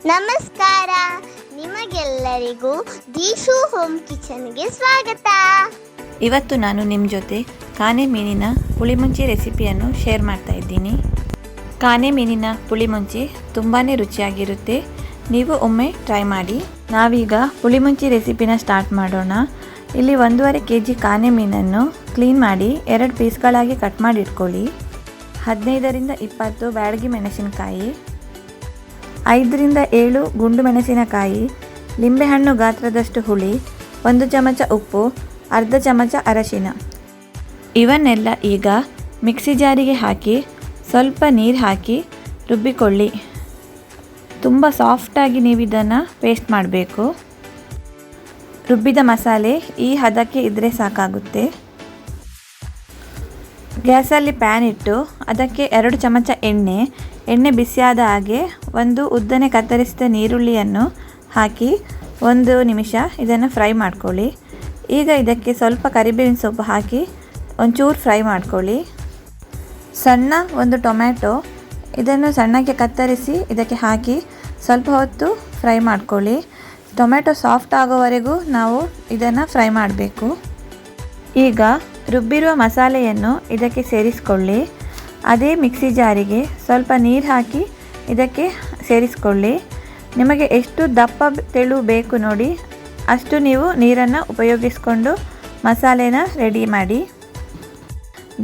ನಮಸ್ಕಾರ, ನಿಮಗೆಲ್ಲರಿಗೂ ದೀಶು ಹೋಮ್ ಕಿಚನ್ಗೆ ಸ್ವಾಗತ. ಇವತ್ತು ನಾನು ನಿಮ್ಮ ಜೊತೆ ಕಾನೆ ಮೀನಿನ ಪುಳಿಮುಂಚಿ ರೆಸಿಪಿಯನ್ನು ಶೇರ್ ಮಾಡ್ತಾ ಇದ್ದೀನಿ. ಕಾನೆ ಮೀನಿನ ಪುಳಿಮುಂಚಿ ತುಂಬಾ ರುಚಿಯಾಗಿರುತ್ತೆ. ನೀವು ಒಮ್ಮೆ ಟ್ರೈ ಮಾಡಿ. ನಾವೀಗ ಪುಳಿಮುಂಚಿ ರೆಸಿಪಿನ ಸ್ಟಾರ್ಟ್ ಮಾಡೋಣ. ಇಲ್ಲಿ 1.5 kg ಕಾನೆ ಮೀನನ್ನು ಕ್ಲೀನ್ ಮಾಡಿ 2 ಪೀಸ್ಗಳಾಗಿ ಕಟ್ ಮಾಡಿ ಇಟ್ಕೊಳ್ಳಿ. 15ರಿಂದ 20 ಬ್ಯಾಡಗಿ ಮೆಣಸಿನಕಾಯಿ, 5ರಿಂದ 7 ಗುಂಡು ಮೆಣಸಿನಕಾಯಿ, ಲಿಂಬೆಹಣ್ಣು ಗಾತ್ರದಷ್ಟು ಹುಳಿ, 1 ಚಮಚ ಉಪ್ಪು, ಅರ್ಧ ಚಮಚ ಅರಶಿನ. ಇವನ್ನೆಲ್ಲ ಈಗ ಮಿಕ್ಸಿ ಜಾರಿಗೆ ಹಾಕಿ ಸ್ವಲ್ಪ ನೀರು ಹಾಕಿ ರುಬ್ಬಿಕೊಳ್ಳಿ. ತುಂಬ ಸಾಫ್ಟಾಗಿ ನೀವು ಇದನ್ನು ಪೇಸ್ಟ್ ಮಾಡಬೇಕು. ರುಬ್ಬಿದ ಮಸಾಲೆ ಈ ಹದಕ್ಕೆ ಇದ್ದರೆ ಸಾಕಾಗುತ್ತೆ. ಗ್ಯಾಸಲ್ಲಿ ಪ್ಯಾನ್ ಇಟ್ಟು ಅದಕ್ಕೆ 2 ಚಮಚ ಎಣ್ಣೆ ಬಿಸಿಯಾದ ಹಾಗೆ ಒಂದು ಉದ್ದನೆ ಕತ್ತರಿಸಿದ ನೀರುಳ್ಳಿಯನ್ನು ಹಾಕಿ 1 ನಿಮಿಷ ಇದನ್ನು ಫ್ರೈ ಮಾಡ್ಕೊಳ್ಳಿ. ಈಗ ಇದಕ್ಕೆ ಸ್ವಲ್ಪ ಕರಿಬೇವಿನ ಸೊಪ್ಪು ಹಾಕಿ ಒಂಚೂರು ಫ್ರೈ ಮಾಡ್ಕೊಳ್ಳಿ. ಸಣ್ಣ 1 ಟೊಮ್ಯಾಟೊ ಇದನ್ನು ಸಣ್ಣಕ್ಕೆ ಕತ್ತರಿಸಿ ಇದಕ್ಕೆ ಹಾಕಿ ಸ್ವಲ್ಪ ಹೊತ್ತು ಫ್ರೈ ಮಾಡ್ಕೊಳ್ಳಿ. ಟೊಮ್ಯಾಟೊ ಸಾಫ್ಟ್ ಆಗೋವರೆಗೂ ನಾವು ಇದನ್ನು ಫ್ರೈ ಮಾಡಬೇಕು. ಈಗ ರುಬ್ಬಿರುವ ಮಸಾಲೆಯನ್ನು ಇದಕ್ಕೆ ಸೇರಿಸ್ಕೊಳ್ಳಿ. ಅದೇ ಮಿಕ್ಸಿ ಜಾರಿಗೆ ಸ್ವಲ್ಪ ನೀರು ಹಾಕಿ ಇದಕ್ಕೆ ಸೇರಿಸ್ಕೊಳ್ಳಿ. ನಿಮಗೆ ಎಷ್ಟು ದಪ್ಪ ತೆಳು ಬೇಕು ನೋಡಿ ಅಷ್ಟು ನೀವು ನೀರನ್ನು ಉಪಯೋಗಿಸ್ಕೊಂಡು ಮಸಾಲೆನ ರೆಡಿ ಮಾಡಿ.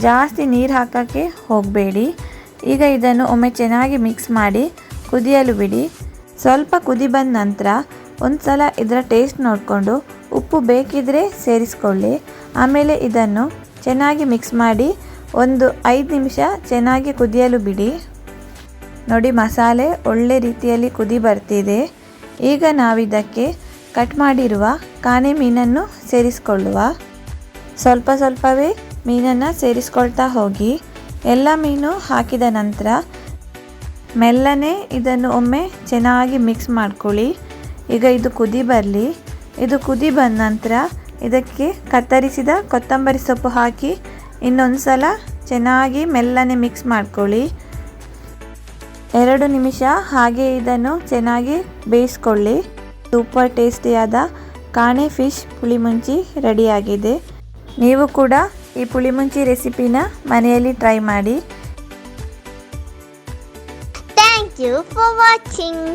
ಜಾಸ್ತಿ ನೀರು ಹಾಕೋಕ್ಕೆ ಹೋಗಬೇಡಿ. ಈಗ ಇದನ್ನು ಒಮ್ಮೆ ಚೆನ್ನಾಗಿ ಮಿಕ್ಸ್ ಮಾಡಿ ಕುದಿಯಲು ಬಿಡಿ. ಸ್ವಲ್ಪ ಕುದಿ ಬಂದ ನಂತರ ಒಂದು ಸಲ ಇದರ ಟೇಸ್ಟ್ ನೋಡಿಕೊಂಡು ಉಪ್ಪು ಬೇಕಿದ್ರೆ ಸೇರಿಸ್ಕೊಳ್ಳಿ. ಆಮೇಲೆ ಇದನ್ನು ಚೆನ್ನಾಗಿ ಮಿಕ್ಸ್ ಮಾಡಿ 5 ನಿಮಿಷ ಚೆನ್ನಾಗಿ ಕುದಿಯಲು ಬಿಡಿ. ನೋಡಿ, ಮಸಾಲೆ ಒಳ್ಳೆ ರೀತಿಯಲ್ಲಿ ಕುದಿ ಬರ್ತಿದೆ. ಈಗ ನಾವಿದಕ್ಕೆ ಕಟ್ ಮಾಡಿರುವ ಕಾನೆ ಮೀನನ್ನು ಸೇರಿಸ್ಕೊಳ್ಳುವ. ಸ್ವಲ್ಪವೇ ಮೀನನ್ನು ಸೇರಿಸ್ಕೊಳ್ತಾ ಹೋಗಿ. ಎಲ್ಲ ಮೀನು ಹಾಕಿದ ನಂತರ ಮೆಲ್ಲನೆ ಇದನ್ನು ಒಮ್ಮೆ ಚೆನ್ನಾಗಿ ಮಿಕ್ಸ್ ಮಾಡ್ಕೊಳ್ಳಿ. ಈಗ ಇದು ಕುದಿ ಬರಲಿ. ಇದು ಕುದಿ ಬಂದ ನಂತರ ಇದಕ್ಕೆ ಕತ್ತರಿಸಿದ ಕೊತ್ತಂಬರಿ ಸೊಪ್ಪು ಹಾಕಿ ಇನ್ನೊಂದು ಸಲ ಚೆನ್ನಾಗಿ ಮೆಲ್ಲನೆ ಮಿಕ್ಸ್ ಮಾಡ್ಕೊಳ್ಳಿ. 2 ನಿಮಿಷ ಹಾಗೆ ಇದನ್ನು ಚೆನ್ನಾಗಿ ಬೇಯಿಸ್ಕೊಳ್ಳಿ. ಸೂಪರ್ ಟೇಸ್ಟಿಯಾದ ಕಾನೆ ಫಿಶ್ ಪುಳಿಮುಂಚಿ ರೆಡಿಯಾಗಿದೆ. ನೀವು ಕೂಡ ಈ ಪುಳಿಮುಂಚಿ ರೆಸಿಪಿನ ಮನೆಯಲ್ಲಿ ಟ್ರೈ ಮಾಡಿ. Thank you for watching.